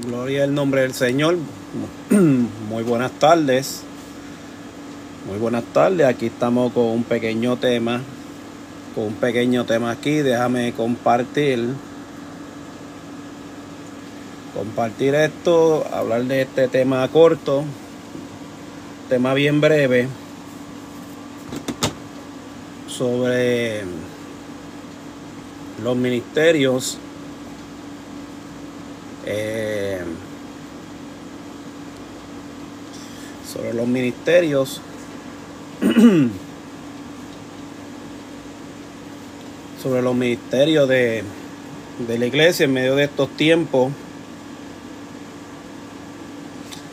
Gloria al nombre del Señor. Muy buenas tardes. Muy buenas tardes. Aquí estamos con un pequeño tema. Aquí. Déjame compartir esto. Hablar de este tema corto. Tema bien breve. Sobre los ministerios. Sobre los ministerios sobre los ministerios de la iglesia en medio de estos tiempos,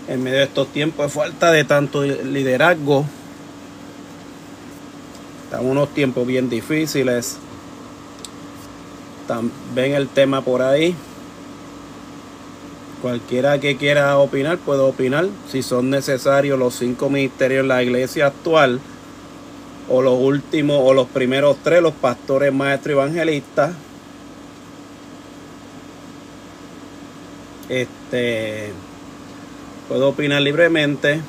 de falta de tanto liderazgo. Están unos tiempos bien difíciles. Ven el tema por ahí. Cualquiera que quiera opinar puede opinar. Si son necesarios los 5 ministerios en la iglesia actual, o los últimos, o los primeros 3, los pastores, maestros, evangelistas. Puedo opinar libremente.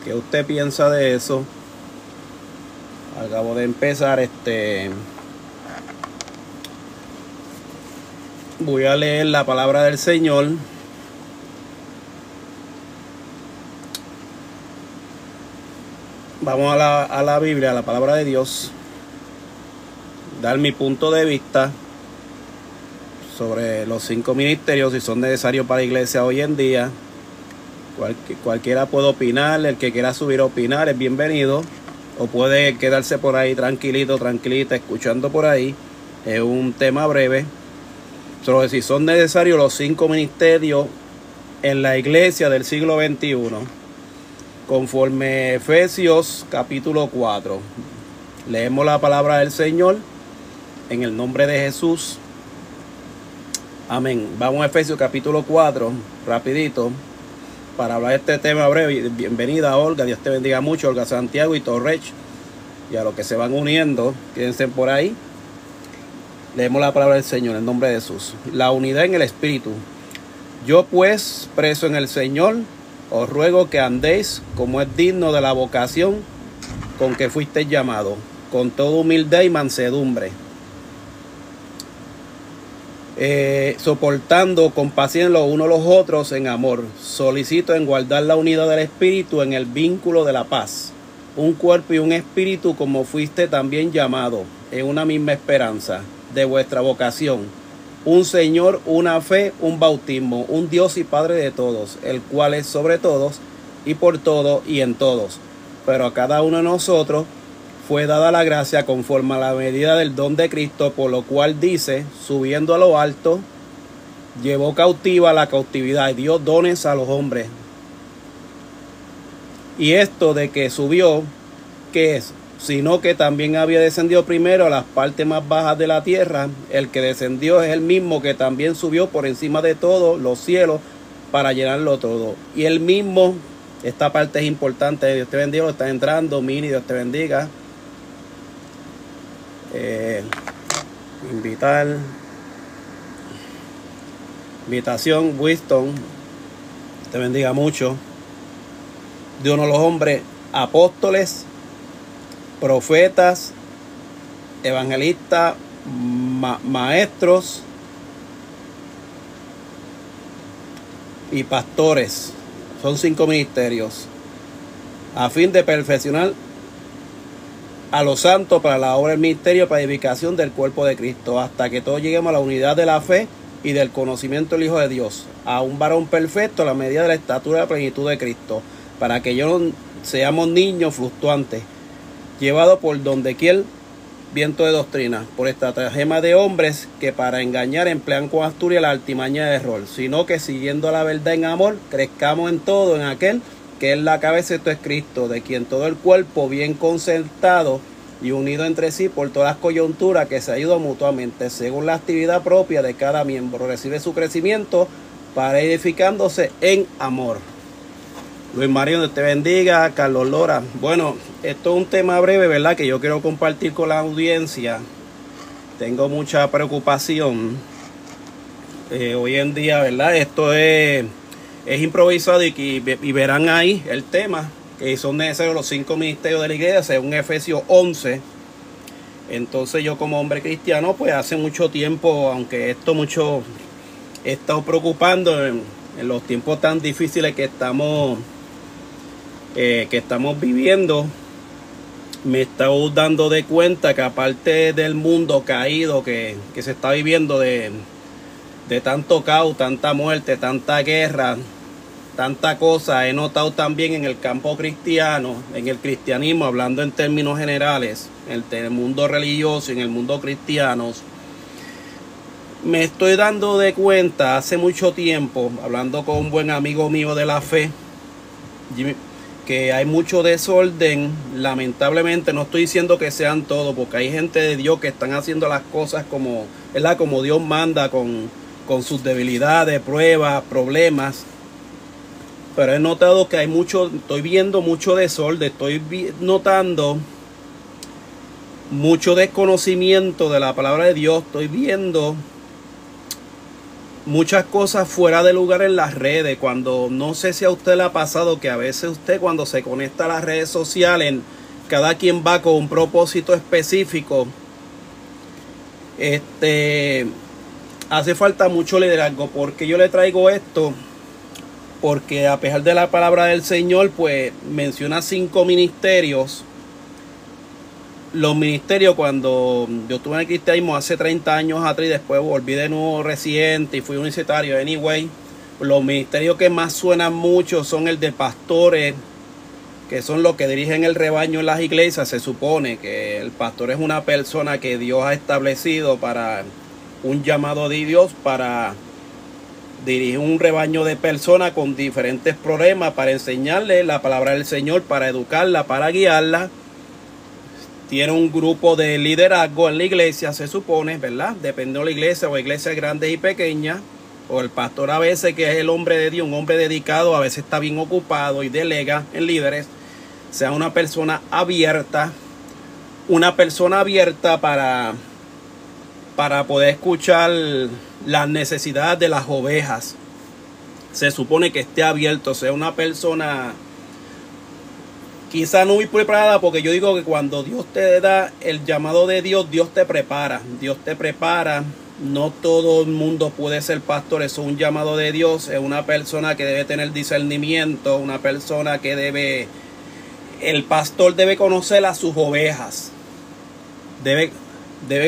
¿Qué usted piensa de eso? Acabo de empezar. Voy a leer la palabra del Señor. Vamos a la Biblia, a la palabra de Dios. Dar mi punto de vista sobre los 5 ministerios, si son necesarios para la iglesia hoy en día. Cualquiera puede opinar. El que quiera subir a opinar es bienvenido. O puede quedarse por ahí tranquilito, tranquilita, escuchando por ahí. Es un tema breve. Sobre si son necesarios los 5 ministerios en la iglesia del siglo XXI. Conforme Efesios capítulo 4. Leemos la palabra del Señor en el nombre de Jesús. Amén. Vamos a Efesios capítulo 4, rapidito, para hablar de este tema breve. Bienvenida Olga, Dios te bendiga mucho, Olga Santiago y Torrech, y a los que se van uniendo, quédense por ahí. Leemos la palabra del Señor en el nombre de Jesús. La unidad en el Espíritu. Yo pues, preso en el Señor, os ruego que andéis como es digno de la vocación con que fuisteis llamados, con toda humildad y mansedumbre, soportando con paciencia los unos los otros en amor, solicito en guardar la unidad del Espíritu en el vínculo de la paz, un cuerpo y un espíritu como fuiste también llamado, en una misma esperanza de vuestra vocación, un Señor, una fe, un bautismo, un Dios y Padre de todos, el cual es sobre todos y por todo y en todos. Pero a cada uno de nosotros fue dada la gracia conforme a la medida del don de Cristo, por lo cual dice, subiendo a lo alto, llevó cautiva la cautividad y dio dones a los hombres. Y esto de que subió, ¿qué es? Sino que también había descendido primero a las partes más bajas de la tierra. El que descendió es el mismo que también subió por encima de todos los cielos para llenarlo todo. Y el mismo, esta parte es importante, Dios te bendiga, está entrando, Mini, Dios te bendiga. Invitación, Winston, te bendiga mucho. De uno de los hombres, apóstoles, profetas, evangelistas, maestros y pastores. Son 5 ministerios a fin de perfeccionar a los santos para la obra del ministerio, para edificación del cuerpo de Cristo, hasta que todos lleguemos a la unidad de la fe y del conocimiento del Hijo de Dios, a un varón perfecto a la medida de la estatura de la plenitud de Cristo, para que yo seamos niños fluctuantes, llevado por dondequier viento de doctrina, por estratagema de hombres que para engañar emplean con astucia la artimaña de error, sino que siguiendo la verdad en amor, crezcamos en todo en aquel que es la cabeza, esto es Cristo, de quien todo el cuerpo bien concertado y unido entre sí por todas las coyunturas que se ayudan mutuamente, según la actividad propia de cada miembro, recibe su crecimiento para ir edificándose en amor. Luis Mario, Dios te bendiga. Carlos Lora. Bueno, esto es un tema breve, ¿verdad? Que yo quiero compartir con la audiencia. Tengo mucha preocupación Hoy en día, ¿verdad? Esto es improvisado y verán ahí el tema, que son necesarios los 5 ministerios de la iglesia, según Efesios 11. Entonces yo como hombre cristiano, pues hace mucho tiempo, aunque esto mucho he estado preocupando en los tiempos tan difíciles que estamos viviendo, me he estado dando de cuenta que aparte del mundo caído que se está viviendo de tanto caos, tanta muerte, tanta guerra, tanta cosa, he notado también en el campo cristiano, en el cristianismo, hablando en términos generales, en el mundo religioso y en el mundo cristiano, me estoy dando de cuenta hace mucho tiempo, hablando con un buen amigo mío de la fe, que hay mucho desorden. Lamentablemente, no estoy diciendo que sean todos, porque hay gente de Dios que están haciendo las cosas como, ¿verdad?, como Dios manda, con sus debilidades, pruebas, problemas. Pero he notado que hay mucho, estoy viendo mucho desorden, estoy notando mucho desconocimiento de la palabra de Dios, estoy viendo muchas cosas fuera de lugar en las redes. Cuando, no sé si a usted le ha pasado que a veces usted cuando se conecta a las redes sociales, cada quien va con un propósito específico. Hace falta mucho liderazgo. Porque yo le traigo esto, porque a pesar de la palabra del Señor, pues menciona 5 ministerios. Los ministerios, cuando yo estuve en el cristianismo hace 30 años atrás y después volví de nuevo reciente y fui universitario, anyway, los ministerios que más suenan mucho son el de pastores, que son los que dirigen el rebaño en las iglesias. Se supone que el pastor es una persona que Dios ha establecido para un llamado de Dios, para dirigir un rebaño de personas con diferentes problemas, para enseñarle la palabra del Señor, para educarla, para guiarla. Tiene un grupo de liderazgo en la iglesia, se supone, ¿verdad? Depende de la iglesia, o iglesias grandes y pequeñas. O el pastor a veces, que es el hombre de Dios, un hombre dedicado, a veces está bien ocupado y delega en líderes. Sea una persona abierta para poder escuchar las necesidades de las ovejas. Se supone que esté abierto, sea una persona quizá no muy preparada, porque yo digo que cuando Dios te da el llamado de Dios, Dios te prepara. Dios te prepara. No todo el mundo puede ser pastor. Eso es un llamado de Dios. Es una persona que debe tener discernimiento. Una persona que el pastor debe conocer a sus ovejas. Debe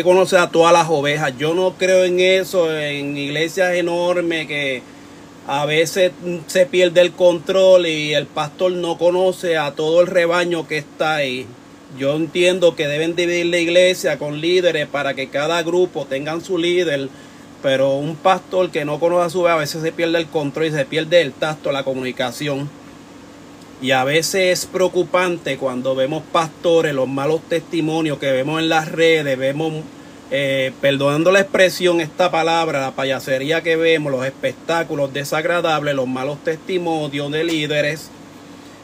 conocer a todas las ovejas. Yo no creo en eso, en iglesias enormes que a veces se pierde el control y el pastor no conoce a todo el rebaño que está ahí. Yo entiendo que deben dividir la iglesia con líderes para que cada grupo tengan su líder, pero un pastor que no conoce a su vez, a veces se pierde el control y se pierde el tacto, la comunicación. Y a veces es preocupante cuando vemos pastores, los malos testimonios que vemos en las redes, vemos, perdonando la expresión, esta palabra, la payasería que vemos, los espectáculos desagradables, los malos testimonios de líderes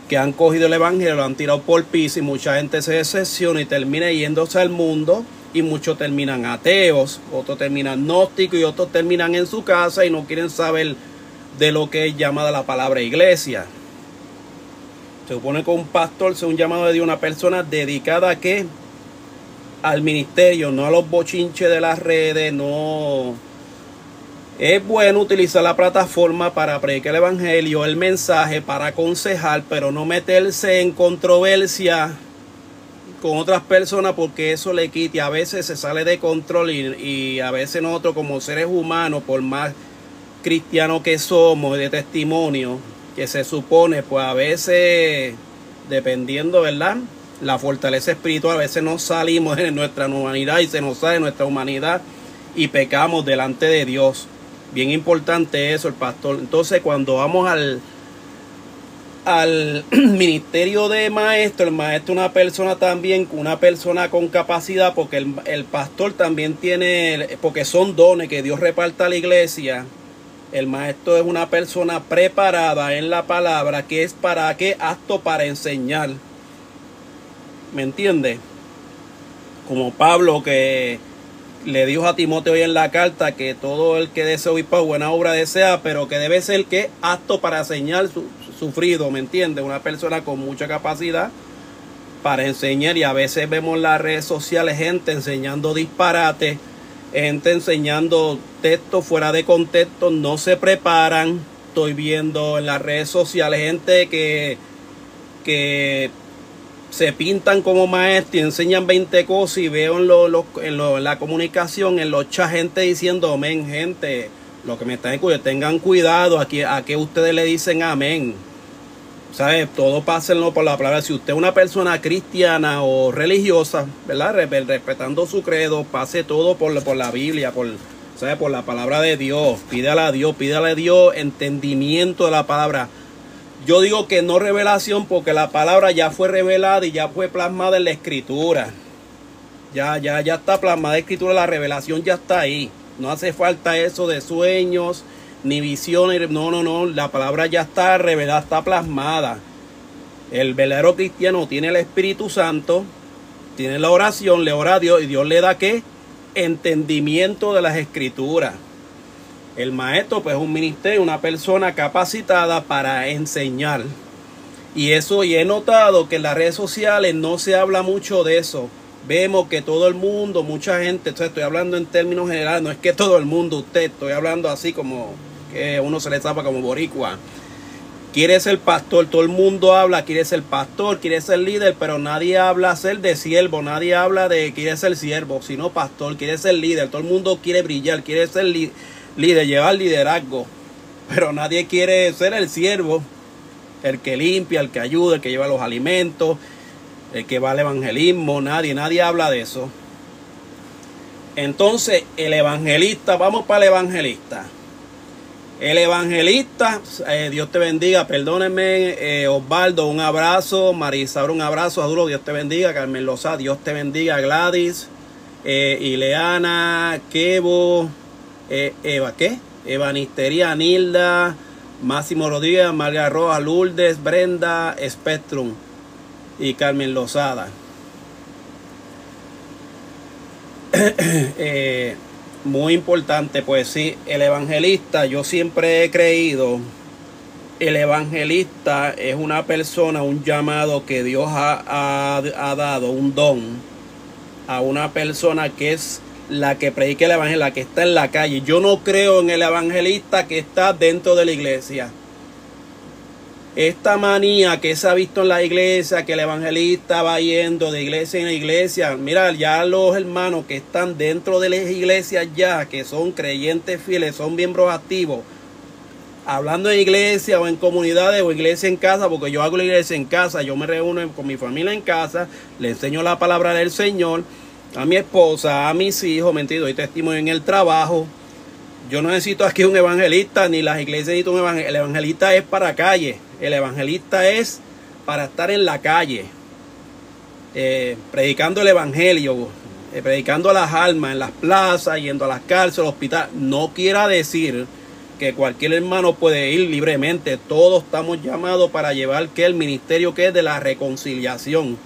que han cogido el evangelio, lo han tirado por piso y mucha gente se decepciona y termina yéndose al mundo, y muchos terminan ateos, otros terminan gnósticos y otros terminan en su casa y no quieren saber de lo que es llamada la palabra iglesia. Se supone que un pastor sea un llamado de Dios, una persona dedicada a qué, al ministerio, no a los bochinches de las redes. No es bueno utilizar la plataforma para predicar el evangelio, el mensaje, para aconsejar, pero no meterse en controversia con otras personas, porque eso le quita y a veces se sale de control y a veces nosotros como seres humanos, por más cristianos que somos, de testimonio que se supone, pues a veces, dependiendo, ¿verdad?, la fortaleza espiritual, a veces nos salimos de nuestra humanidad y se nos sale nuestra humanidad y pecamos delante de Dios. Bien importante eso, el pastor. Entonces, cuando vamos al ministerio de maestro, el maestro es una persona también, una persona con capacidad, porque el pastor también tiene, porque son dones que Dios reparte a la iglesia. El maestro es una persona preparada en la palabra, que es para qué, apto para enseñar. ¿Me entiende? Como Pablo, que le dijo a Timoteo hoy en la carta que todo el que desea obispado buena obra desea, pero que debe ser que apto para enseñar sufrido, ¿me entiendes? Una persona con mucha capacidad para enseñar, y a veces vemos en las redes sociales gente enseñando disparates, gente enseñando textos fuera de contexto, no se preparan. Estoy viendo en las redes sociales gente que se pintan como maestros y enseñan 20 cosas, y veo en la comunicación, en los chats, gente diciendo amén. Gente, lo que me están escuchando, tengan cuidado a que ustedes le dicen amén. ¿Sabes? Todo pásenlo por la palabra. Si usted es una persona cristiana o religiosa, ¿verdad? Respetando su credo, pase todo por la Biblia, ¿sabes? Por la palabra de Dios. Pídale a Dios entendimiento de la palabra. Yo digo que no revelación, porque la palabra ya fue revelada y ya fue plasmada en la escritura. Ya está plasmada en la escritura, la revelación ya está ahí. No hace falta eso de sueños ni visiones. No. La palabra ya está revelada, está plasmada. El verdadero cristiano tiene el Espíritu Santo, tiene la oración, le ora a Dios, y Dios le da ¿qué? Entendimiento de las escrituras. El maestro pues es un ministerio, una persona capacitada para enseñar. Y he notado que en las redes sociales no se habla mucho de eso. Vemos que todo el mundo, mucha gente, estoy hablando en términos generales, no es que todo el mundo, estoy hablando así como que uno se le zapa como boricua. Quiere ser pastor, todo el mundo habla, quiere ser pastor, quiere ser líder, pero nadie habla ser de siervo, nadie habla de quiere ser siervo, sino pastor, quiere ser líder. Todo el mundo quiere brillar, quiere ser líder, llevar liderazgo, pero nadie quiere ser el siervo, el que limpia, el que ayuda, el que lleva los alimentos, el que va al evangelismo. Nadie habla de eso. Entonces el evangelista, vamos para el evangelista. El evangelista, Dios te bendiga, perdónenme, Osvaldo, un abrazo, Marisaura, un abrazo, Aduro, Dios te bendiga, Carmen Lozada, Dios te bendiga, Gladys, Ileana, Kevo, Evanistería, Nilda, Máximo Rodríguez, Marga Rojas, Lourdes, Brenda, Spectrum y Carmen Lozada. Muy importante, pues sí, el evangelista, yo siempre he creído, el evangelista es una persona, un llamado que Dios ha dado, un don a una persona que es la que predica el evangelio, la que está en la calle. Yo no creo en el evangelista que está dentro de la iglesia. Esta manía que se ha visto en la iglesia, que el evangelista va yendo de iglesia en iglesia. Mira, ya los hermanos que están dentro de las iglesias ya, que son creyentes fieles, son miembros activos, hablando en iglesia o en comunidades o iglesia en casa, porque yo hago la iglesia en casa, yo me reúno con mi familia en casa, le enseño la palabra del Señor a mi esposa, a mis hijos, mentira, doy testimonio en el trabajo. Yo no necesito aquí un evangelista, ni las iglesias necesitan un evangelista. El evangelista es para calle. El evangelista es para estar en la calle, predicando el evangelio, predicando a las almas en las plazas, yendo a las cárceles, hospitales. No quiera decir que cualquier hermano puede ir libremente. Todos estamos llamados para llevar que el ministerio que es de la reconciliación,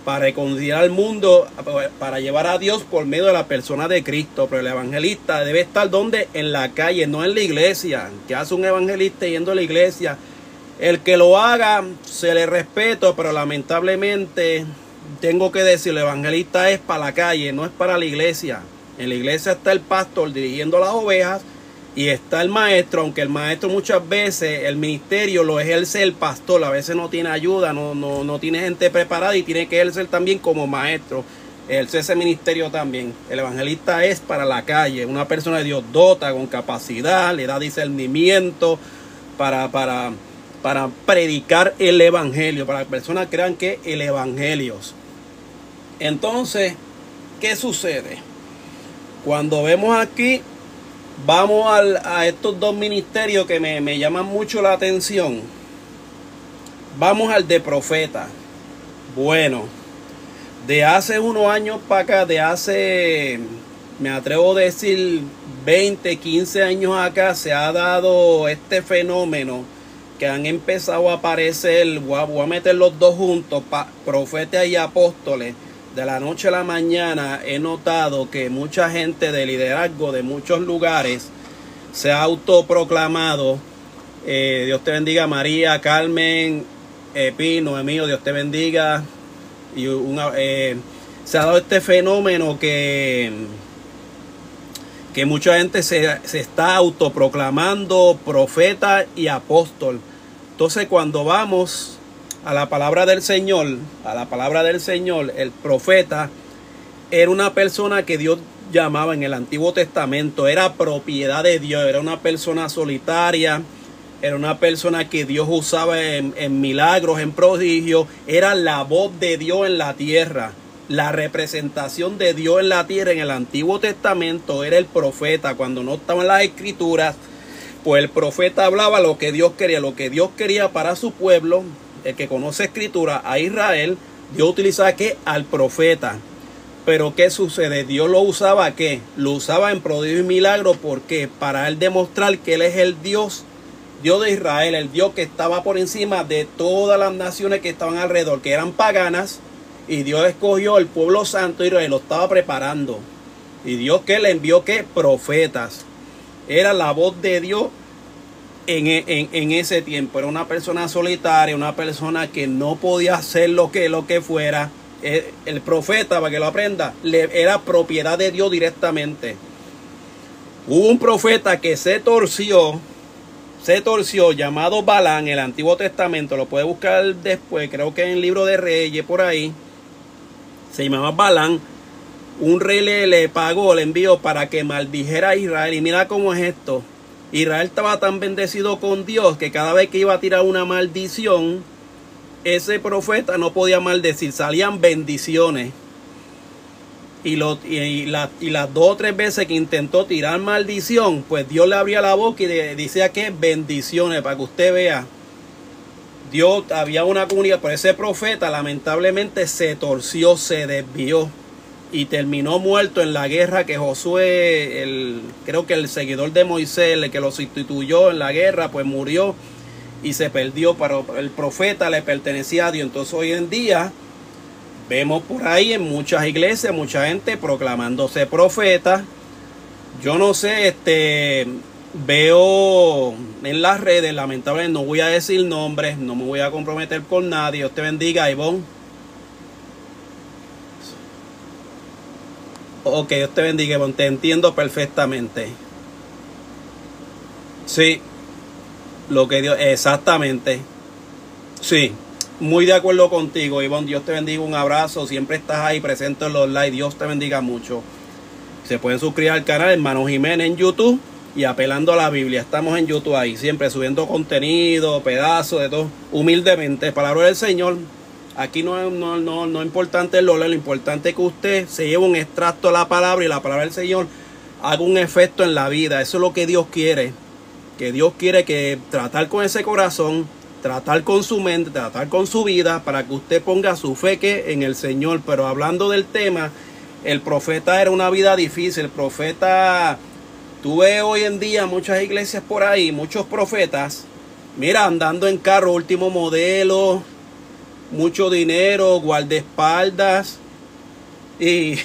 para reconciliar al mundo, para llevar a Dios por medio de la persona de Cristo. Pero el evangelista debe estar donde, en la calle, no en la iglesia. ¿Qué hace un evangelista yendo a la iglesia? El que lo haga se le respeto, pero lamentablemente tengo que decir, el evangelista es para la calle, no es para la iglesia. En la iglesia está el pastor dirigiendo las ovejas y está el maestro, aunque el maestro muchas veces el ministerio lo ejerce el pastor, a veces no tiene ayuda, no tiene gente preparada y tiene que ejercer también como maestro, ejerce ese ministerio también. El evangelista es para la calle, una persona de Dios dota con capacidad, le da discernimiento para predicar el evangelio, para que las personas crean que el evangelio. Entonces, ¿qué sucede? Cuando vemos aquí, vamos a estos dos ministerios que me llaman mucho la atención. Vamos al de profeta. Bueno, de hace unos años para acá, me atrevo a decir 20, 15 años acá, se ha dado este fenómeno que han empezado a aparecer, voy a meter los dos juntos, profetas y apóstoles, de la noche a la mañana he notado que mucha gente de liderazgo de muchos lugares se ha autoproclamado. Dios te bendiga, María, Carmen, Pino, Emilio, Dios te bendiga. Y se ha dado este fenómeno que mucha gente se está autoproclamando profeta y apóstol. Entonces, cuando vamos a la palabra del Señor, el profeta era una persona que Dios llamaba en el Antiguo Testamento, era propiedad de Dios, era una persona solitaria, era una persona que Dios usaba en milagros, en prodigios, era la voz de Dios en la tierra, la representación de Dios en la tierra. En el Antiguo Testamento era el profeta. Cuando no estaban las escrituras, pues el profeta hablaba lo que Dios quería para su pueblo. El que conoce escritura, a Israel, Dios utilizaba ¿qué? Al profeta. Pero ¿qué sucede? Dios lo usaba ¿qué? Lo usaba en prodigio y milagro. ¿Por qué? Para él demostrar que él es el Dios de Israel, el Dios que estaba por encima de todas las naciones que estaban alrededor, que eran paganas, y Dios escogió el pueblo santo y lo estaba preparando. Y Dios que le envió ¿qué? Profetas. Era la voz de Dios en ese tiempo. Era una persona solitaria, una persona que no podía hacer lo que fuera. El profeta, para que lo aprenda, era propiedad de Dios directamente. Hubo un profeta que se torció, llamado Balán, en el Antiguo Testamento. Lo puede buscar después, creo que en el libro de Reyes, por ahí. Se llamaba Balán. Un rey le pagó, le envió para que maldijera a Israel. Y mira cómo es esto. Israel estaba tan bendecido con Dios que cada vez que iba a tirar una maldición, ese profeta no podía maldecir, salían bendiciones. Y las 2 o 3 veces que intentó tirar maldición, pues Dios le abría la boca y decía que bendiciones, para que usted vea. Dios, había una comunidad, pero ese profeta lamentablemente se torció, se desvió y terminó muerto en la guerra que Josué, creo que el seguidor de Moisés, el que lo sustituyó en la guerra, pues murió y se perdió. Pero el profeta le pertenecía a Dios. Entonces hoy en día vemos por ahí en muchas iglesias mucha gente proclamándose profeta. Yo no sé, veo en las redes, lamentablemente no voy a decir nombres, no me voy a comprometer con nadie. Dios te bendiga, Ivonne. Ok, Dios te bendiga, Ivonne, te entiendo perfectamente. Sí, lo que Dios, exactamente. Sí, muy de acuerdo contigo, Ivonne. Dios te bendiga, un abrazo. Siempre estás ahí presente en los live. Dios te bendiga mucho. Se pueden suscribir al canal Hermano Jiménez en YouTube y Apelando a la Biblia. Estamos en YouTube ahí, siempre subiendo contenido, pedazos de todo. Humildemente, palabra del Señor. Aquí no es importante lo importante es que usted se lleve un extracto de la palabra y la palabra del Señor haga un efecto en la vida. Eso es lo que Dios quiere. Que Dios quiere que tratar con ese corazón, tratar con su mente, tratar con su vida, para que usted ponga su fe que en el Señor. Pero hablando del tema, el profeta era una vida difícil. El profeta, tú ves hoy en día muchas iglesias por ahí, muchos profetas, mira, andando en carro último modelo, mucho dinero, guardaespaldas y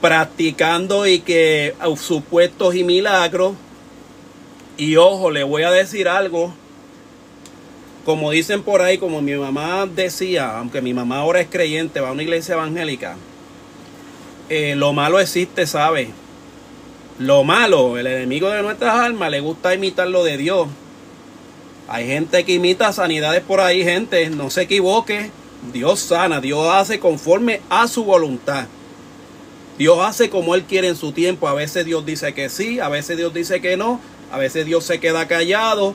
practicando y que supuestos y milagros. Y ojo, le voy a decir algo, como dicen por ahí, como mi mamá decía, aunque mi mamá ahora es creyente, va a una iglesia evangélica, lo malo existe, ¿sabe? Lo malo, el enemigo de nuestras almas, le gusta imitar lo de Dios. Hay gente que imita sanidades por ahí, gente, no se equivoque. Dios sana, Dios hace conforme a su voluntad. Dios hace como Él quiere en su tiempo. A veces Dios dice que sí, a veces Dios dice que no, a veces Dios se queda callado.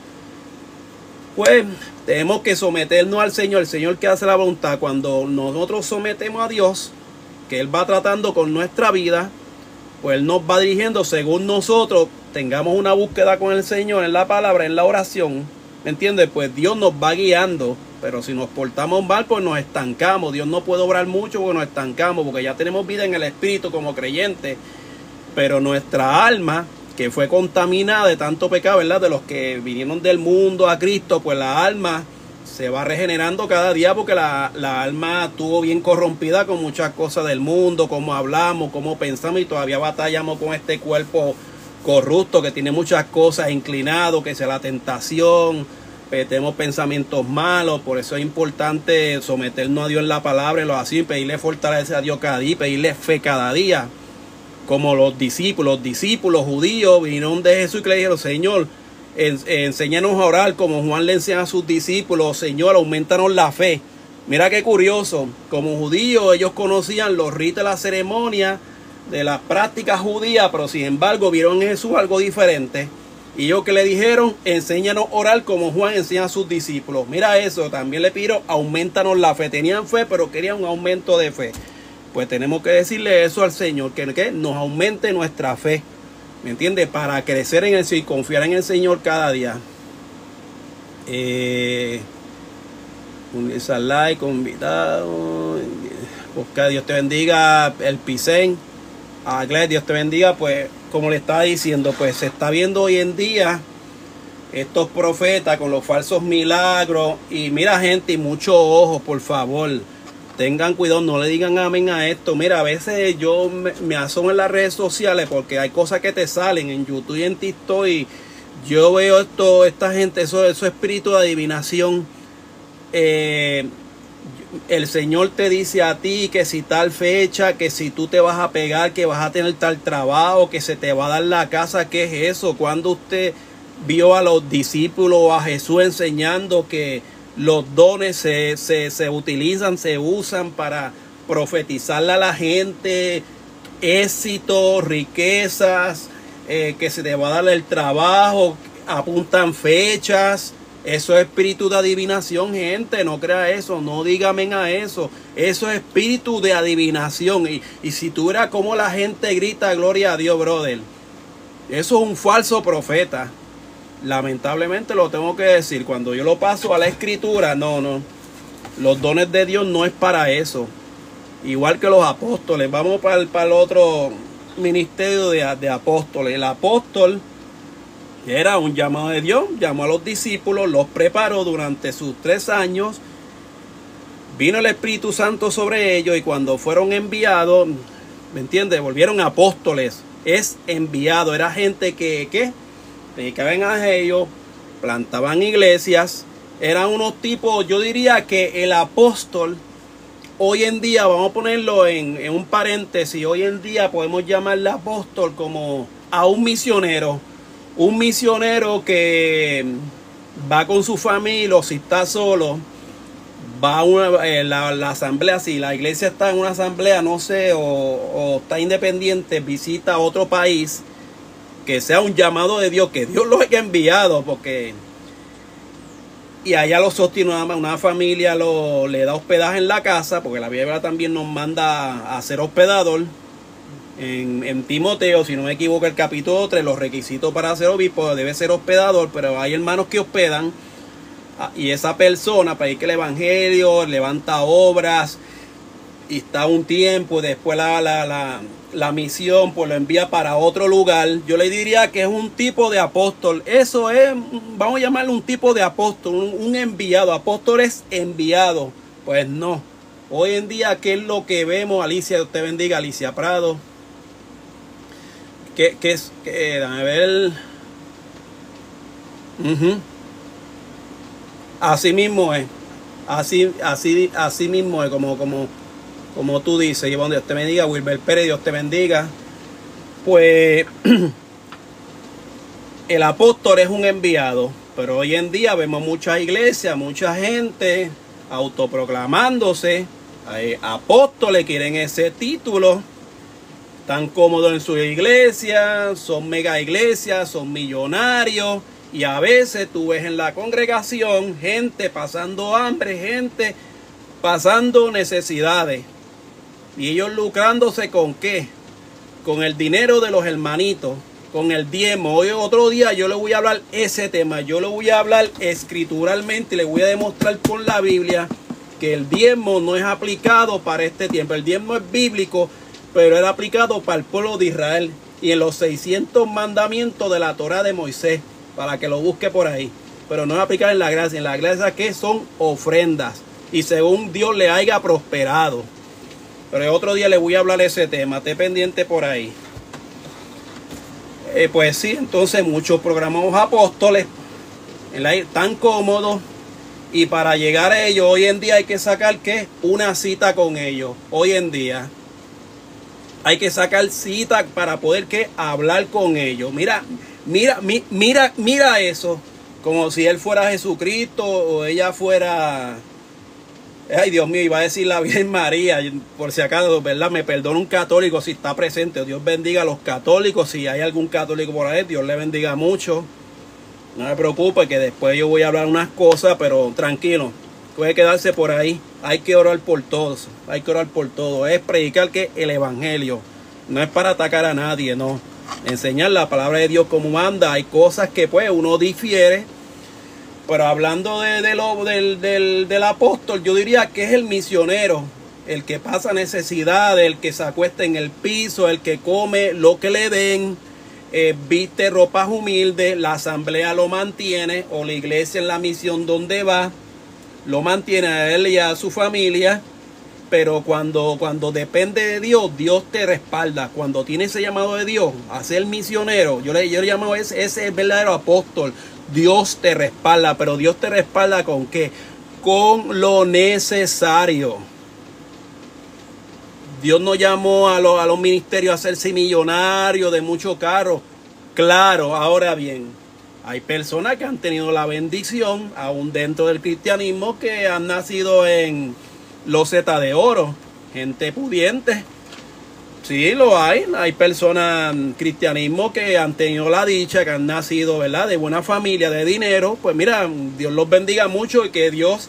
Pues tenemos que someternos al Señor, el Señor que hace la voluntad. Cuando nosotros sometemos a Dios, que Él va tratando con nuestra vida, pues Él nos va dirigiendo según nosotros tengamos una búsqueda con el Señor en la palabra, en la oración. ¿Me entiendes? Pues Dios nos va guiando. Pero si nos portamos mal, pues nos estancamos. Dios no puede obrar mucho porque nos estancamos, porque ya tenemos vida en el Espíritu como creyentes. Pero nuestra alma, que fue contaminada de tanto pecado, ¿verdad? De los que vinieron del mundo a Cristo, pues la alma se va regenerando cada día porque la alma estuvo bien corrompida con muchas cosas del mundo, cómo hablamos, cómo pensamos, y todavía batallamos con este cuerpo corrupto que tiene muchas cosas inclinado, que sea la tentación, tenemos pensamientos malos. Por eso es importante someternos a Dios en la palabra y lo así, pedirle fortaleza a Dios cada día, pedirle fe cada día, como los discípulos judíos vinieron de Jesús y le dijeron: Señor, enséñanos a orar como Juan le enseña a sus discípulos. Señor, aumentanos la fe. Mira qué curioso, como judíos ellos conocían los ritos de la ceremonia, de las prácticas judías, pero sin embargo vieron en Jesús algo diferente. Y ellos que le dijeron: enséñanos a orar como Juan enseña a sus discípulos. Mira eso, también le pidieron: aumentanos la fe. Tenían fe, pero querían un aumento de fe. Pues tenemos que decirle eso al Señor, que nos aumente nuestra fe. ¿Me entiendes? Para crecer en eso y confiar en el Señor cada día. Un like, convidado. Busca, Dios te bendiga. El Pisen. Glenn, Dios te bendiga. Pues como le estaba diciendo, pues se está viendo hoy en día estos profetas con los falsos milagros. Y mira, gente, y mucho ojo, por favor. Tengan cuidado, no le digan amén a esto. Mira, a veces yo me asomo en las redes sociales porque hay cosas que te salen en YouTube y en TikTok, y yo veo esta gente, eso espíritu de adivinación. El Señor te dice a ti que si tal fecha, que si tú te vas a pegar, que vas a tener tal trabajo, que se te va a dar la casa. ¿Qué es eso? Cuando usted vio a los discípulos, a Jesús enseñando que los dones se utilizan, se usan para profetizarle a la gente éxito, riquezas, que se te va a dar el trabajo, apuntan fechas? Eso es espíritu de adivinación, gente. No crea eso, no dígame a eso. Eso es espíritu de adivinación. Y si tú verás cómo la gente grita gloria a Dios, brother, eso es un falso profeta. Lamentablemente lo tengo que decir. Cuando yo lo paso a la escritura, no. Los dones de Dios no es para eso. Igual que los apóstoles. Vamos para el otro ministerio de apóstoles. El apóstol era un llamado de Dios. Llamó a los discípulos, los preparó durante sus 3 años. Vino el Espíritu Santo sobre ellos, y cuando fueron enviados, ¿me entiendes? Volvieron apóstoles. Es enviado. Era gente que dedicaban a ellos, plantaban iglesias. Eran unos tipos, yo diría que el apóstol, hoy en día, vamos a ponerlo en un paréntesis, hoy en día podemos llamarle apóstol como a un misionero. Un misionero que va con su familia, o si está solo, va a la asamblea. Si la iglesia está en una asamblea, no sé, o está independiente, visita a otro país, que sea un llamado de Dios, que Dios los haya enviado, porque y allá lo sostiene una familia, le da hospedaje en la casa, porque la Biblia también nos manda a ser hospedador. En Timoteo, si no me equivoco, el capítulo 3, los requisitos para ser obispo: debe ser hospedador. Pero hay hermanos que hospedan, y esa persona, para ir que el evangelio, levanta obras, y está un tiempo, y después la misión pues lo envía para otro lugar. Yo le diría que es un tipo de apóstol. Eso es, vamos a llamarlo un tipo de apóstol, un enviado. Apóstol es enviado. Pues no. Hoy en día, ¿qué es lo que vemos? Alicia, Dios te bendiga. Alicia Prado. ¿Qué es? Déjame ver. Así mismo es. Así mismo es, como tú dices. Y Dios te bendiga. Wilber Pérez, Dios te bendiga. Pues el apóstol es un enviado. Pero hoy en día vemos muchas iglesias, mucha gente autoproclamándose apóstoles, quieren ese título. Están cómodos en su iglesia, son mega iglesias, son millonarios. Y a veces tú ves en la congregación gente pasando hambre, gente pasando necesidades. Y ellos lucrándose ¿con qué? Con el dinero de los hermanitos, con el diezmo. Hoy otro día yo le voy a hablar ese tema. Yo le voy a hablar escrituralmente y le voy a demostrar con la Biblia que el diezmo no es aplicado para este tiempo. El diezmo es bíblico, pero era aplicado para el pueblo de Israel. Y en los 600 mandamientos de la Torá de Moisés, para que lo busque por ahí. pero no es aplicar en la gracia. En la gracia, que son ofrendas, y según Dios le haya prosperado. Pero otro día le voy a hablar de ese tema, esté pendiente por ahí. Pues sí, entonces muchos programamos apóstoles tan cómodos, y para llegar a ellos hoy en día hay que sacar ¿qué? Una cita con ellos. Hoy en día hay que sacar cita para poder ¿qué? Hablar con ellos. Mira eso, como si él fuera Jesucristo o ella fuera, ay Dios mío, iba a decir la Virgen María, por si acaso, ¿verdad? Me perdona un católico si está presente. Dios bendiga a los católicos. Si hay algún católico por ahí, Dios le bendiga mucho. No me preocupe, que después yo voy a hablar unas cosas, pero tranquilo, puede quedarse por ahí. Hay que orar por todos, hay que orar por todo. Es predicar que el evangelio no es para atacar a nadie, no. Enseñar la palabra de Dios como manda. Hay cosas que pues uno difiere, pero hablando del apóstol, yo diría que es el misionero, el que pasa necesidad, el que se acuesta en el piso, el que come lo que le den, viste ropas humildes, la asamblea lo mantiene, o la iglesia en la misión donde va, lo mantiene a él y a su familia. Pero cuando depende de Dios, Dios te respalda. Cuando tiene ese llamado de Dios a ser misionero, yo le llamo ese es el verdadero apóstol. Dios te respalda, pero Dios te respalda ¿con qué? Con lo necesario. Dios no llamó a los ministerios a hacerse millonarios de muchos carros. Claro, ahora bien, hay personas que han tenido la bendición, aún dentro del cristianismo, que han nacido en loseta de oro, gente pudiente. Sí, lo hay. Hay personas en cristianismo que han tenido la dicha, que han nacido, ¿verdad?, de buena familia, de dinero. Pues mira, Dios los bendiga mucho, y que Dios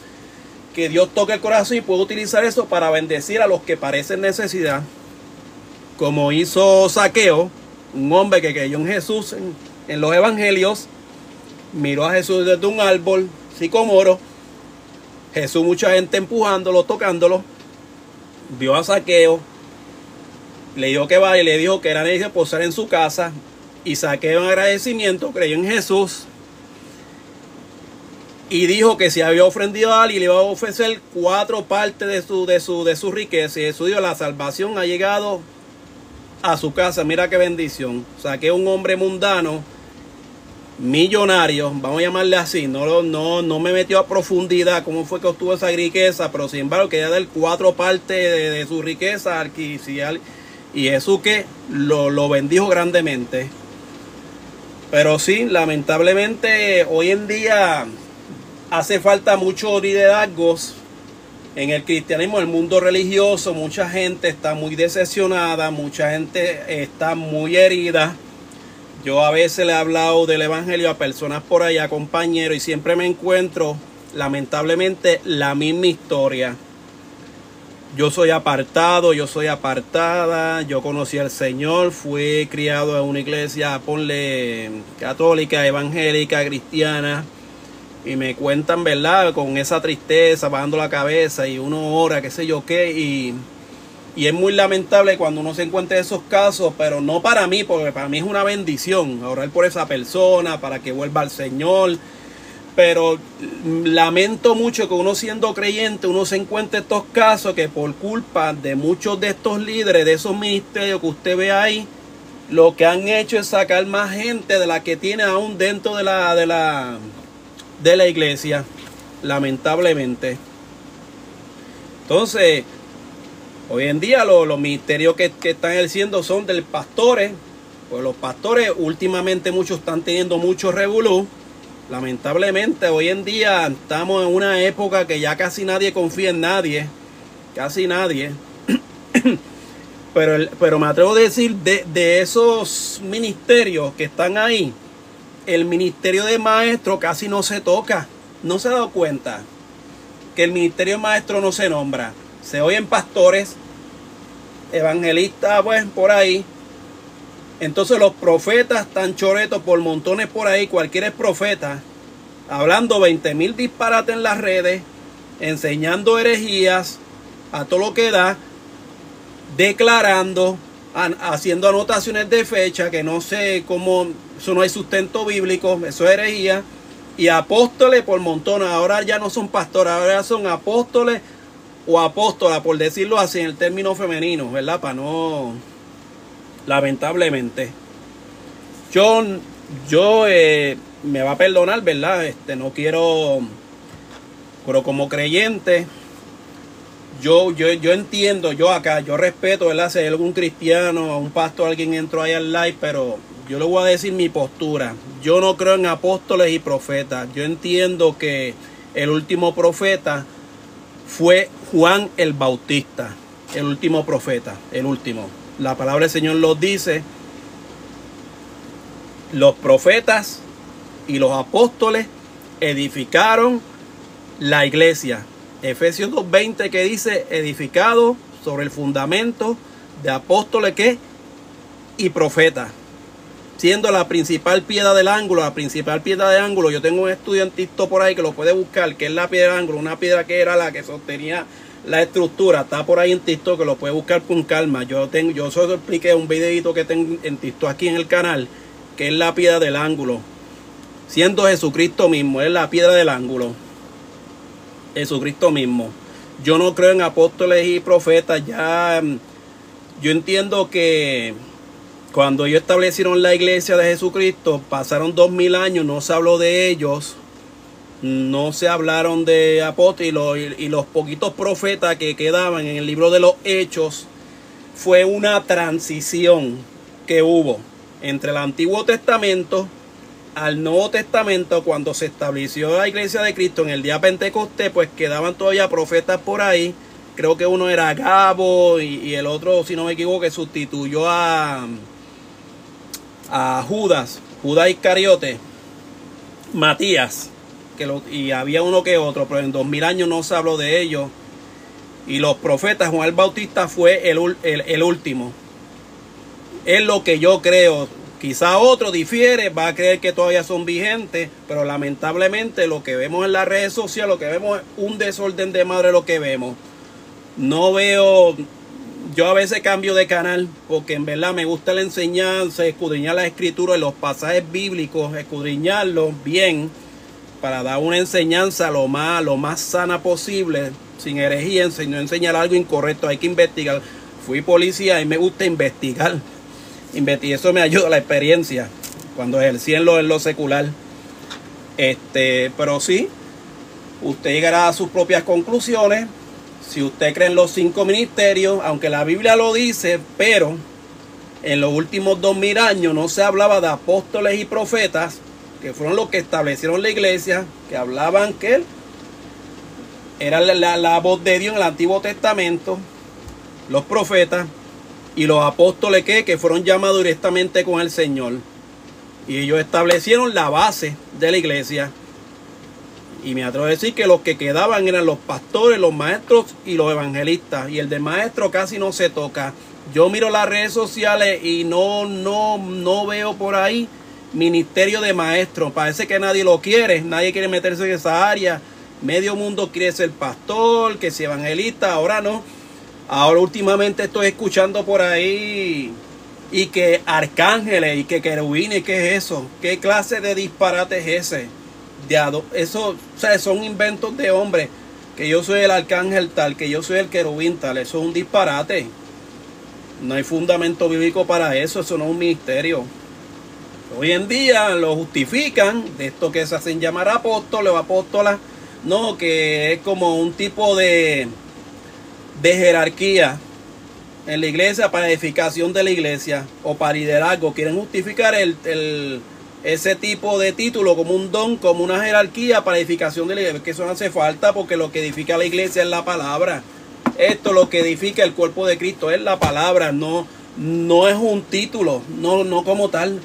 toque el corazón y pueda utilizar eso para bendecir a los que parecen necesidad. Como hizo Zaqueo, un hombre que creyó en Jesús en los evangelios, miró a Jesús desde un árbol sicomoro. Jesús, mucha gente empujándolo, tocándolo. Vio a Zaqueo, le dijo que vaya y le dijo que era necesario posar en su casa. Y Zaqueo, en agradecimiento, creyó en Jesús y dijo que si había ofrendido a alguien, le iba a ofrecer 4 partes de su riqueza. Y Jesús dijo: la salvación ha llegado a su casa. Mira qué bendición. Zaqueo, un hombre mundano, millonario, vamos a llamarle así, no me metió a profundidad cómo fue que obtuvo esa riqueza, pero sin embargo quería dar 4 partes de su riqueza, y Jesús que lo bendijo grandemente. Pero sí, lamentablemente hoy en día hace falta muchos liderazgos en el cristianismo, en el mundo religioso. Mucha gente está muy decepcionada, mucha gente está muy herida. Yo a veces le he hablado del evangelio a personas por allá, compañeros, y siempre me encuentro, lamentablemente, la misma historia. Yo soy apartado, yo soy apartada, yo conocí al Señor, fui criado en una iglesia, ponle, católica, evangélica, cristiana, y me cuentan, ¿verdad?, con esa tristeza, bajando la cabeza, y uno ora, qué sé yo qué, y es muy lamentable cuando uno se encuentra en esos casos, pero no para mí, porque para mí es una bendición orar por esa persona para que vuelva al Señor. Pero lamento mucho que uno, siendo creyente, uno se encuentre estos casos que por culpa de muchos de estos líderes, de esos ministerios que usted ve ahí, lo que han hecho es sacar más gente de la que tiene aún dentro de la iglesia, lamentablemente. Entonces, hoy en día los ministerios que están ejerciendo son de pastores. Pues los pastores últimamente muchos están teniendo mucho revolú. Lamentablemente hoy en día estamos en una época que ya casi nadie confía en nadie. Casi nadie. Pero me atrevo a decir de esos ministerios que están ahí, el ministerio de maestro casi no se toca. ¿No se ha dado cuenta que el ministerio de maestro no se nombra? Se oyen pastores, evangelistas, pues, por ahí. Entonces los profetas están choretos por montones por ahí. Cualquiera es profeta, hablando 20,000 disparates en las redes, enseñando herejías a todo lo que da, declarando, haciendo anotaciones de fecha que no sé cómo, eso no hay sustento bíblico, eso es herejía. Y apóstoles por montones. Ahora ya no son pastores, ahora son apóstoles o apóstolas, por decirlo así, en el término femenino, ¿verdad? Para no... Lamentablemente. Yo me va a perdonar, ¿verdad? No quiero... Pero como creyente, yo entiendo, yo respeto, ¿verdad? Si hay algún cristiano, un pastor, alguien entró ahí al live, pero yo le voy a decir mi postura. Yo no creo en apóstoles y profetas. Yo entiendo que el último profeta fue Juan el Bautista. El último profeta, el último. La palabra del Señor lo dice. Los profetas y los apóstoles edificaron la iglesia. Efesios 2:20 que dice edificado sobre el fundamento de apóstoles y profetas, siendo la principal piedra del ángulo. La principal piedra del ángulo, yo tengo un estudiantito por ahí que lo puede buscar, que es la piedra del ángulo, una piedra que era la que sostenía la estructura. Está por ahí en TikTok, que lo puede buscar con calma. Yo solo expliqué un videito que tengo en TikTok aquí en el canal, que es la piedra del ángulo, siendo Jesucristo mismo, es la piedra del ángulo. Jesucristo mismo. Yo no creo en apóstoles y profetas. Ya yo entiendo que cuando ellos establecieron la iglesia de Jesucristo, pasaron 2000 años, no se habló de ellos, no se hablaron de apóstoles, y los poquitos profetas que quedaban en el libro de los Hechos, fue una transición que hubo entre el Antiguo Testamento al Nuevo Testamento. Cuando se estableció la iglesia de Cristo en el día Pentecostés, pues quedaban todavía profetas por ahí. Creo que uno era Agabo y el otro, si no me equivoco, que sustituyó a Judas Iscariote, Matías, y había uno que otro, pero en 2000 años no se habló de ellos. Y los profetas, Juan el Bautista fue el último. Es lo que yo creo. Quizá otro difiere, va a creer que todavía son vigentes, pero lamentablemente lo que vemos en las redes sociales, lo que vemos es un desorden de madre. Lo que vemos, no veo, yo a veces cambio de canal porque en verdad me gusta la enseñanza, escudriñar la escritura, los pasajes bíblicos, escudriñarlos bien para dar una enseñanza lo más sana posible, sin herejía, no enseñar algo incorrecto. Hay que investigar. Fui policía y me gusta investigar. Y eso me ayuda a la experiencia cuando ejercí en lo secular. Pero sí, usted llegará a sus propias conclusiones. Si usted cree en los 5 ministerios, aunque la Biblia lo dice, pero en los últimos 2000 años no se hablaba de apóstoles y profetas, que fueron los que establecieron la iglesia, que hablaban que él era la voz de Dios en el Antiguo Testamento, los profetas. Y los apóstoles que fueron llamados directamente con el Señor. Y ellos establecieron la base de la iglesia. Y me atrevo a decir que los que quedaban eran los pastores, los maestros y los evangelistas. Y el de maestro casi no se toca. Yo miro las redes sociales y no veo por ahí ministerio de maestro. Parece que nadie lo quiere. Nadie quiere meterse en esa área. Medio mundo quiere ser pastor, que sea evangelista. Ahora no. Ahora últimamente estoy escuchando por ahí y que arcángeles y que querubines. ¿Qué es eso? ¿Qué clase de disparate es ese? Eso, o sea, son inventos de hombres. Que yo soy el arcángel tal, que yo soy el querubín tal. Eso es un disparate. No hay fundamento bíblico para eso. Eso no es un ministerio. Hoy en día lo justifican de esto que se hacen llamar apóstoles o apóstolas. No, que es como un tipo de jerarquía en la iglesia para edificación de la iglesia o para liderazgo. Quieren justificar ese tipo de título como un don, como una jerarquía para edificación de la iglesia. Que eso no hace falta, porque lo que edifica la iglesia es la palabra. Esto, lo que edifica el cuerpo de Cristo es la palabra, no es un título, no como tal.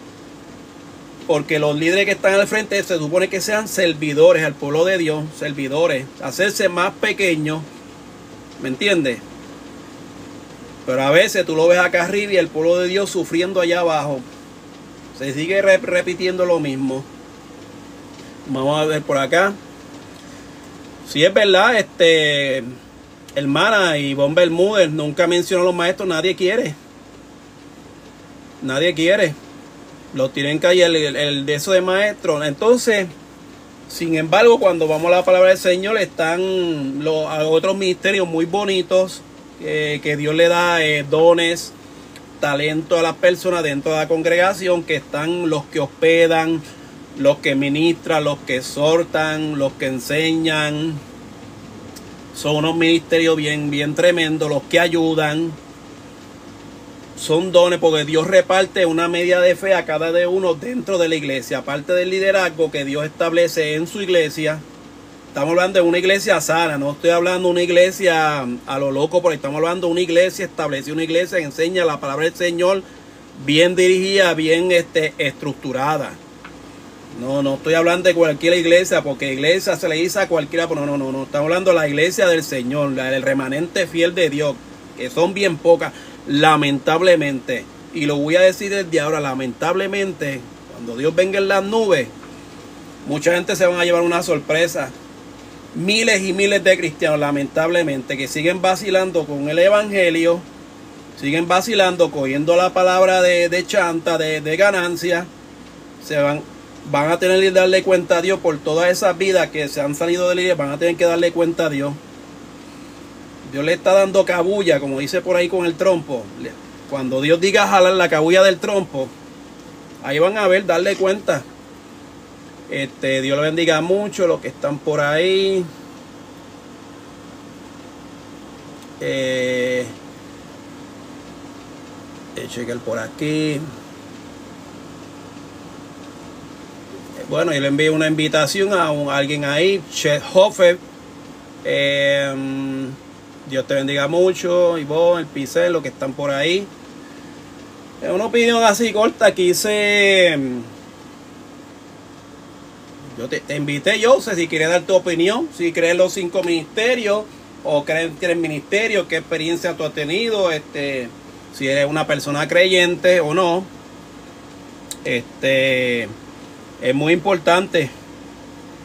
Porque los líderes que están al frente se supone que sean servidores al pueblo de Dios, servidores, hacerse más pequeños. ¿Me entiendes? Pero a veces tú lo ves acá arriba y el pueblo de Dios sufriendo allá abajo. Se sigue repitiendo lo mismo. Vamos a ver por acá. Si es verdad, hermana Ivonne Bermúdez nunca mencionó a los maestros. Nadie quiere. Nadie quiere. Lo tienen que ir el de eso de maestro. Entonces, Sin embargo, cuando vamos a la palabra del Señor, están los otros ministerios muy bonitos, que Dios le da dones, talento a las personas dentro de la congregación, que están los que hospedan, los que ministran, los que exhortan, los que enseñan. Son unos ministerios bien tremendos, los que ayudan. Son dones porque Dios reparte una medida de fe a cada de uno dentro de la iglesia. Aparte del liderazgo que Dios establece en su iglesia. Estamos hablando de una iglesia sana. No estoy hablando de una iglesia a lo loco, porque estamos hablando de una iglesia establecida. Una iglesia que enseña la palabra del Señor bien dirigida, bien estructurada. No estoy hablando de cualquier iglesia, porque iglesia se le dice a cualquiera. Pero no. Estamos hablando de la iglesia del Señor, del remanente fiel de Dios, que son bien pocas. Lamentablemente, y lo voy a decir desde ahora, lamentablemente, cuando Dios venga en las nubes, mucha gente se van a llevar una sorpresa. Miles y miles de cristianos, lamentablemente, que siguen vacilando con el evangelio, siguen vacilando, cogiendo la palabra de chanta, de ganancia, van a tener que darle cuenta a Dios por todas esas vidas que se han salido de la iglesia. Van a tener que darle cuenta a Dios. Dios le está dando cabulla, como dice por ahí con el trompo. Cuando Dios diga jalar la cabulla del trompo, ahí van a ver, darle cuenta. Dios lo bendiga mucho, los que están por ahí. Chequear por aquí. Bueno, yo le envío una invitación a alguien ahí, Chet Hofer. Dios te bendiga mucho, Ivonne, el Picel, los que están por ahí. Es una opinión así corta. Quise... Yo te invité, Joseph, si quieres dar tu opinión, si crees los 5 ministerios o crees que eres ministerio, qué experiencia tú has tenido, si eres una persona creyente o no. Es muy importante.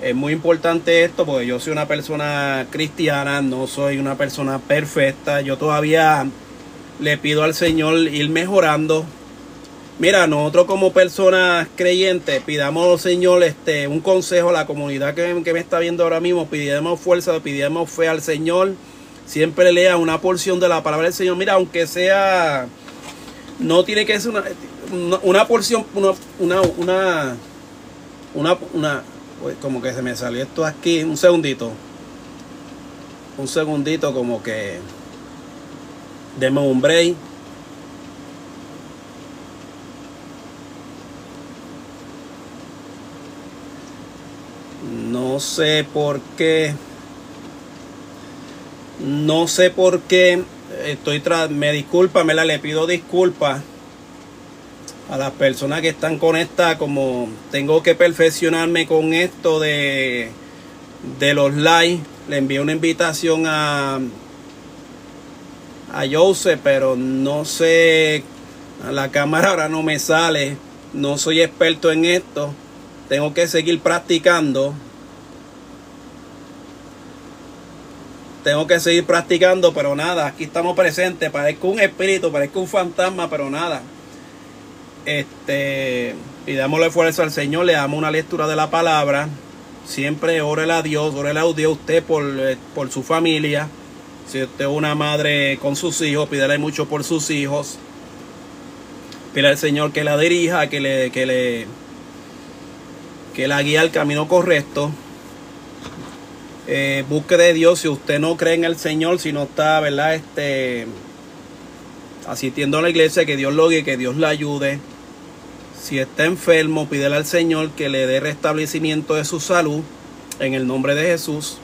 Es muy importante esto, porque yo soy una persona cristiana, no soy una persona perfecta. Yo todavía le pido al Señor ir mejorando. Mira, nosotros como personas creyentes, pidamos al Señor un consejo a la comunidad que me está viendo ahora mismo. Pidamos fuerza, pidamos fe al Señor. Siempre lea una porción de la palabra del Señor. Mira, aunque sea, no tiene que ser una porción, como que se me salió esto aquí, un segundito, como que deme un break. No sé por qué me disculpa, le pido disculpas a las personas que están conectadas. Como tengo que perfeccionarme con esto de los live, le envié una invitación a Joseph, pero no sé, la cámara ahora no me sale, no soy experto en esto, tengo que seguir practicando. Pero nada, aquí estamos presentes. Parezco un espíritu, parezco un fantasma, pero nada. Pidámosle fuerza al Señor, le damos una lectura de la palabra. Siempre órele a Dios, usted por su familia. Si usted es una madre con sus hijos, pídale mucho por sus hijos. Pídale al Señor que la dirija, que la guíe al camino correcto. Busque de Dios. Si usted no cree en el Señor, si no está, ¿verdad?, asistiendo a la iglesia, que Dios lo guíe, que Dios le ayude. Si está enfermo, pídele al Señor que le dé restablecimiento de su salud en el nombre de Jesús.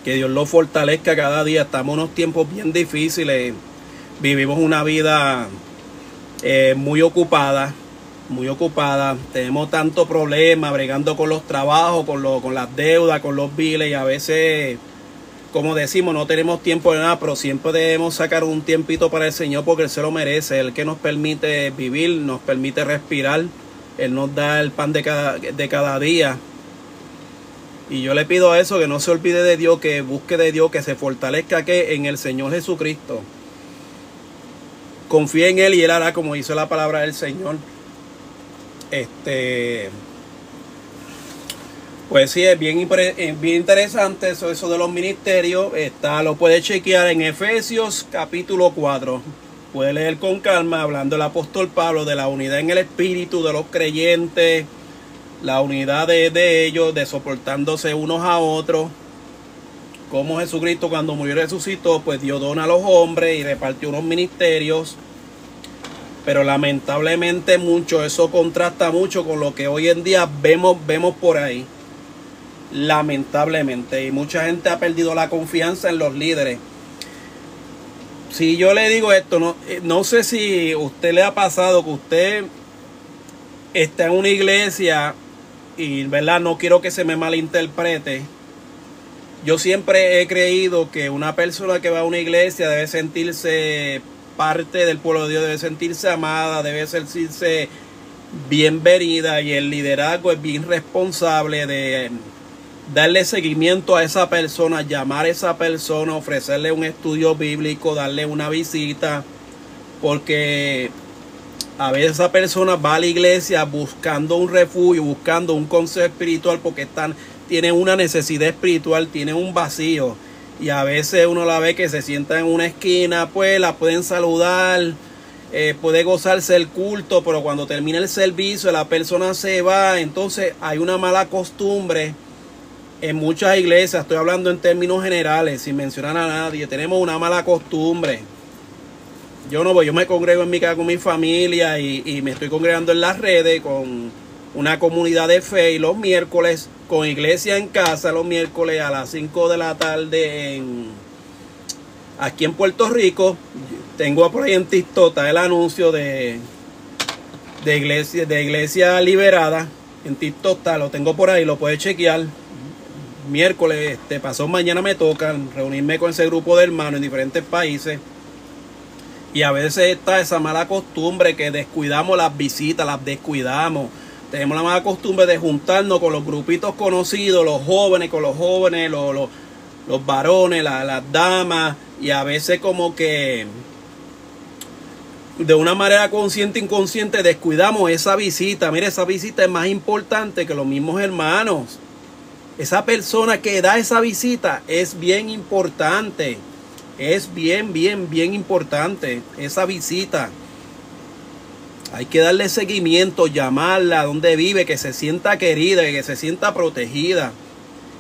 Que Dios lo fortalezca cada día. Estamos en unos tiempos bien difíciles. Vivimos una vida muy ocupada. Tenemos tanto problema bregando con los trabajos, con las deudas, con los biles, y a veces, como decimos, no tenemos tiempo de nada, pero siempre debemos sacar un tiempito para el Señor, porque Él se lo merece. Él que nos permite vivir, nos permite respirar, Él nos da el pan de cada día. Y yo le pido a eso, que no se olvide de Dios, que busque de Dios, que se fortalezca en el Señor Jesucristo. Confíe en Él y Él hará como dice la palabra del Señor. Pues sí, es bien interesante eso de los ministerios. Lo puede chequear en Efesios capítulo 4. Puede leer con calma, hablando el apóstol Pablo de la unidad en el espíritu de los creyentes, la unidad de ellos, de soportándose unos a otros. Como Jesucristo cuando murió y resucitó, pues dio don a los hombres y repartió unos ministerios. Pero lamentablemente eso contrasta mucho con lo que hoy en día vemos por ahí. Lamentablemente. Y mucha gente ha perdido la confianza en los líderes. Si yo le digo esto, no sé si a usted le ha pasado que usted está en una iglesia y, ¿verdad? No quiero que se me malinterprete. Yo siempre he creído que una persona que va a una iglesia debe sentirse parte del pueblo de Dios, debe sentirse amada, debe sentirse bienvenida, y el liderazgo es bien responsable de darle seguimiento a esa persona, llamar a esa persona, ofrecerle un estudio bíblico, darle una visita, porque a veces esa persona va a la iglesia buscando un refugio, buscando un consejo espiritual, porque tiene una necesidad espiritual, tiene un vacío, y a veces uno la ve que se sienta en una esquina, pues la pueden saludar, puede gozarse el culto, pero cuando termina el servicio la persona se va. Entonces hay una mala costumbre en muchas iglesias, estoy hablando en términos generales, sin mencionar a nadie. Tenemos una mala costumbre. Yo no voy, yo me congrego en mi casa con mi familia y me estoy congregando en las redes con una comunidad de fe, y los miércoles con iglesia en casa, los miércoles a las 5 de la tarde aquí en Puerto Rico. Tengo por ahí en TikTok el anuncio de iglesia liberada. En TikTok lo tengo por ahí, lo puedes chequear. Miércoles, pasó mañana me toca reunirme con ese grupo de hermanos en diferentes países. Y a veces está esa mala costumbre que descuidamos las visitas, las descuidamos. Tenemos la mala costumbre de juntarnos con los grupitos conocidos, los jóvenes con los jóvenes, los varones, las damas, y a veces como que de una manera consciente e inconsciente descuidamos esa visita. Mire, esa visita es más importante que los mismos hermanos. Esa persona que da esa visita es bien importante. Es bien importante esa visita. Hay que darle seguimiento, llamarla, donde vive, que se sienta querida, que se sienta protegida.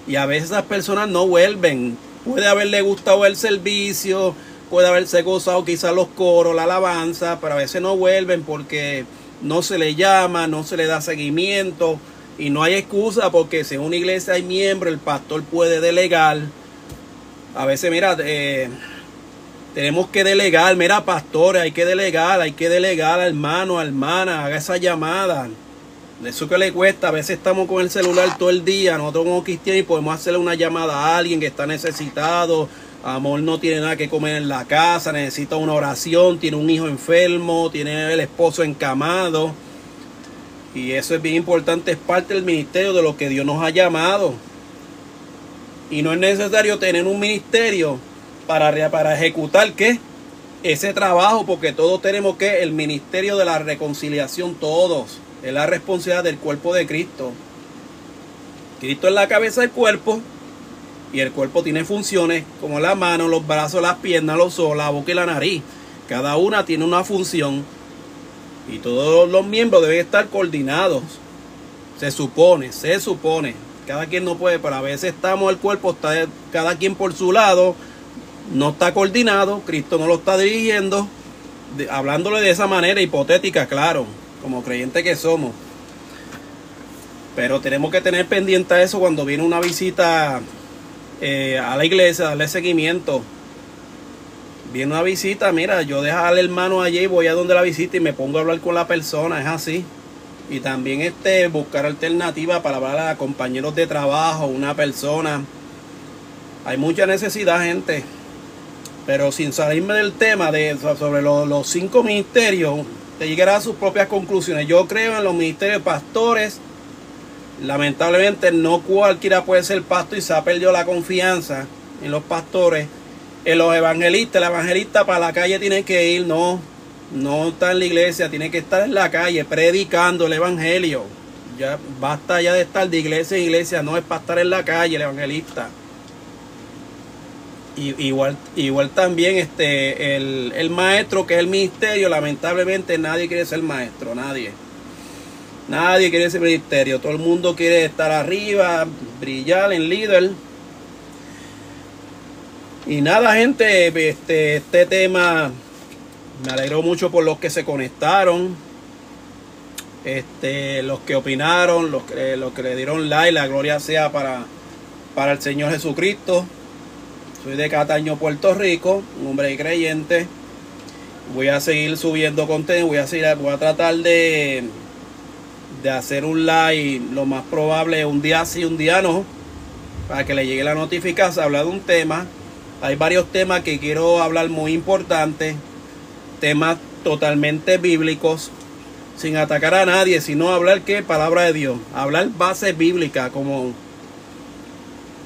Y a veces esas personas no vuelven. Puede haberle gustado el servicio, puede haberse gozado quizás los coros, la alabanza, pero a veces no vuelven porque no se le llama, no se le da seguimiento. Y no hay excusa, porque si en una iglesia hay miembros, el pastor puede delegar. A veces, mira, tenemos que delegar. Mira, pastores, hay que delegar, hermano, hermana, haga esa llamada. Eso que le cuesta. A veces estamos con el celular todo el día, nosotros como cristianos, y podemos hacerle una llamada a alguien que está necesitado. Amor, no tiene nada que comer en la casa, necesita una oración, tiene un hijo enfermo, tiene el esposo encamado. Y eso es bien importante, es parte del ministerio de lo que Dios nos ha llamado. Y no es necesario tener un ministerio para ejecutar ¿qué? Ese trabajo, porque todos tenemos que el ministerio de la reconciliación, todos. Es la responsabilidad del cuerpo de Cristo. Cristo es la cabeza del cuerpo, y el cuerpo tiene funciones como las manos, los brazos, las piernas, los ojos, la boca y la nariz. Cada una tiene una función. Y todos los miembros deben estar coordinados. Se supone. Cada quien no puede, pero a veces el cuerpo está cada quien por su lado. No está coordinado. Cristo no lo está dirigiendo. Hablándole de esa manera hipotética, claro, como creyentes que somos. Pero tenemos que tener pendiente a eso cuando viene una visita a la iglesia, darle seguimiento. Viene una visita, mira, yo dejo al hermano allí y voy a donde la visita y me pongo a hablar con la persona, es así. Y también buscar alternativas para hablar a compañeros de trabajo, una persona. Hay mucha necesidad, gente. Pero sin salirme del tema sobre los 5 ministerios, te llegará a sus propias conclusiones. Yo creo en los ministerios de pastores. Lamentablemente no cualquiera puede ser pastor, y se ha perdido la confianza en los pastores. En los evangelistas, el evangelista para la calle tiene que ir, no está en la iglesia, tiene que estar en la calle predicando el evangelio. Ya basta ya de estar de iglesia en iglesia, no es para estar en la calle el evangelista. Igual también el maestro, que es el ministerio, lamentablemente nadie quiere ser maestro, nadie quiere ser ministerio, todo el mundo quiere estar arriba, brillar en líder. Y nada, gente, este tema me alegró mucho por los que se conectaron, los que opinaron, los que le dieron like. La gloria sea para el Señor Jesucristo. Soy de Cataño, Puerto Rico, un hombre creyente. Voy a seguir subiendo contenido, voy a tratar de hacer un live lo más probable un día sí, un día no, para que le llegue la notificación. Hablar de un tema. Hay varios temas que quiero hablar muy importantes, temas totalmente bíblicos, sin atacar a nadie, sino hablar ¿qué? Palabra de Dios, hablar base bíblica, como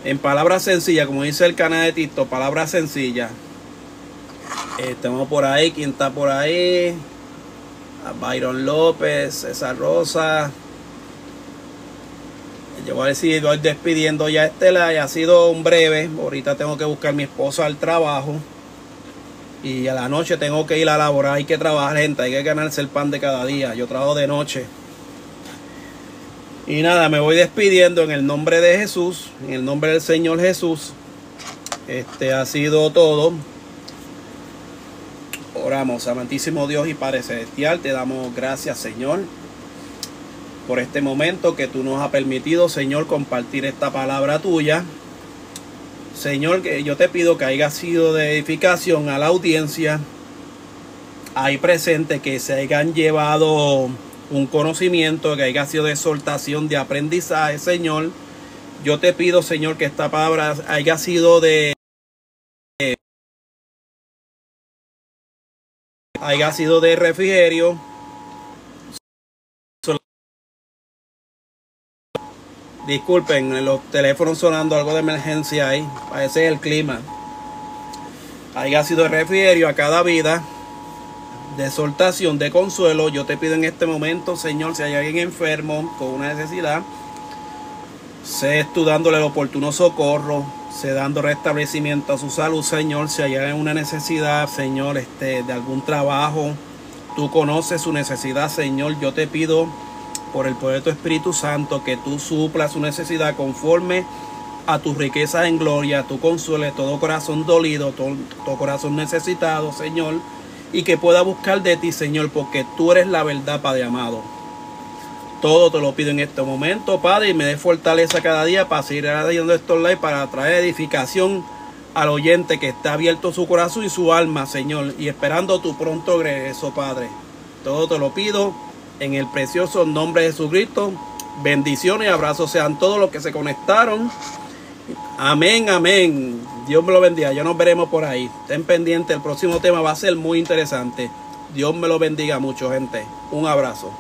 en palabras sencillas, como dice el canal de TikTok, palabras sencillas. Estamos por ahí, ¿quién está por ahí? A Byron López, César Rosa. Yo voy a decir, voy despidiendo ya este live. Ha sido un breve. Ahorita tengo que buscar a mi esposa al trabajo. Y a la noche tengo que ir a laborar. Hay que trabajar, gente. Hay que ganarse el pan de cada día. Yo trabajo de noche. Y nada, me voy despidiendo en el nombre de Jesús. En el nombre del Señor Jesús. Ha sido todo. Oramos, amantísimo Dios y Padre Celestial. Te damos gracias, Señor, por este momento que tú nos has permitido, Señor, compartir esta palabra tuya. Señor, que yo te pido que haya sido de edificación a la audiencia ahí presente, que se hayan llevado un conocimiento, que haya sido de exhortación, de aprendizaje, Señor. Yo te pido, Señor, que esta palabra haya sido de refrigerio. Disculpen, los teléfonos sonando, algo de emergencia ahí. Parece el clima. Haya sido de refrigerio a cada vida, de exhortación, de consuelo. Yo te pido en este momento, Señor, si hay alguien enfermo con una necesidad, sé tú dándole el oportuno socorro, sé dando restablecimiento a su salud, Señor. Si hay una necesidad, Señor, de algún trabajo, tú conoces su necesidad, Señor. Yo te pido, por el poder de tu Espíritu Santo, que tú suplas su necesidad conforme a tus riquezas en gloria. Tú consueles todo corazón dolido, todo corazón necesitado, Señor, y que pueda buscar de ti, Señor, porque tú eres la verdad, Padre amado. Todo te lo pido en este momento, Padre, y me dé fortaleza cada día para seguir haciendo estos live, para traer edificación al oyente que está abierto su corazón y su alma, Señor, y esperando tu pronto regreso, Padre. Todo te lo pido en el precioso nombre de Jesucristo. Bendiciones y abrazos sean todos los que se conectaron. Amén, amén. Dios me lo bendiga. Ya nos veremos por ahí. Estén pendientes. El próximo tema va a ser muy interesante. Dios me lo bendiga mucho, gente. Un abrazo.